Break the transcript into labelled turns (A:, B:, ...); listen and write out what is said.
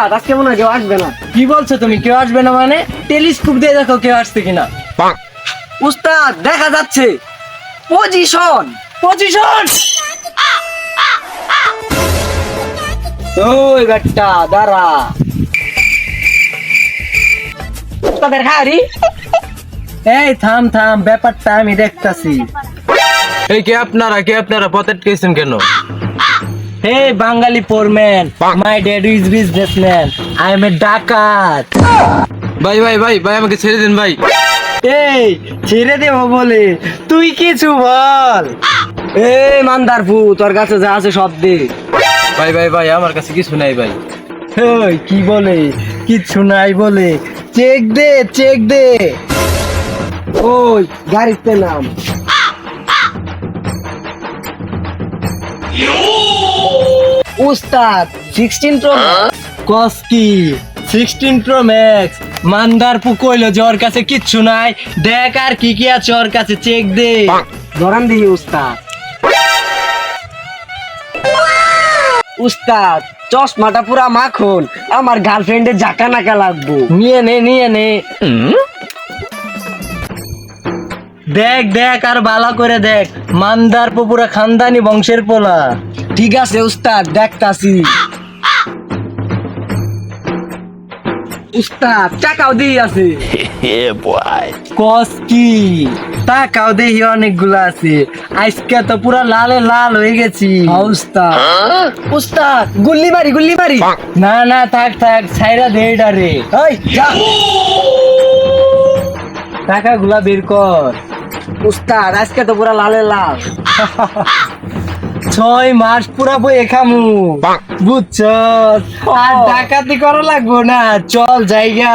A: উস্তাদ আজকে মনে হয় কেউ আসবে না।
B: কি বলছো তুমি? কেউ আসবে না মানে? টেলিস্কোপ দিয়ে দেখো কেউ আসছে কিনা।
A: উস্তাদ দেখা যাচ্ছে পজিশন।
B: পজিশন।
A: ওই বেটা দাঁড়া। উস্তাদের খায়ারি।
B: এই থাম থাম, ব্যাপারটা আমি দেখতাছি।
C: এই কে আপনারা পথে আটকেছেন কেন?
B: হে Bengali poor man, my dad is businessman, I am a ডাকাত।
C: ভাই ভাই ভাই ভাই আমাকে ছেড়ে দিন ভাই।
B: এই ছেড়ে দেবো বলে তুই কিছু বল।
A: এই মান্দারফু তোর কাছে যা আছে সব দে।
C: ভাই ভাই ভাই আমার কাছে কিছু নাই ভাই।
B: ওই কি বলে? কিচ্ছু নাই বলে? চেক দে, চেক দে।
A: ওই গাড়িতে নাম। উস্তাদ 16 প্রো।
B: কস কি 16 প্রো ম্যাক্স? মান্দারপু কইলো যে ওর কাছে কিচ্ছু নাই, দেখ আর কি কি আছে ওর কাছে, চেক দে।
A: ধরান দিই উস্তাদ। উস্তাদ চশমাটা পুরা মাখন, আমার গার্লফ্রেন্ডের জাকা নাকা লাগবো।
B: নিয়ে নে, নিয়ে নে। দেখ দেখ আর ভালো করে দেখ, মান্দারপু পুরা খানদানি বংশের পোলা।
A: ঠিক আছে উস্তাদ দেখতাছি। উস্তাদ টাকাও দিয়ে আছে।
B: কস কি? টাকাও দেখি অনেকগুলো আছে, আজকে তো পুরা লালে লাল হয়ে গেছি।
A: উস্তাদ উস্তাদ গুল্লি মারি গুল্লি মারি।
B: না না থাক থাক, ছাইরা দে এটা রে।
A: ওই যা।
B: টাকাগুলা বের কর।
A: উস্তাদ আজকে তো পুরা লালে লাল।
B: 6 মাস পুরা বই খামু, বুঝছ? আর ডাকাতি করা লাগবো না, চল জায়গা।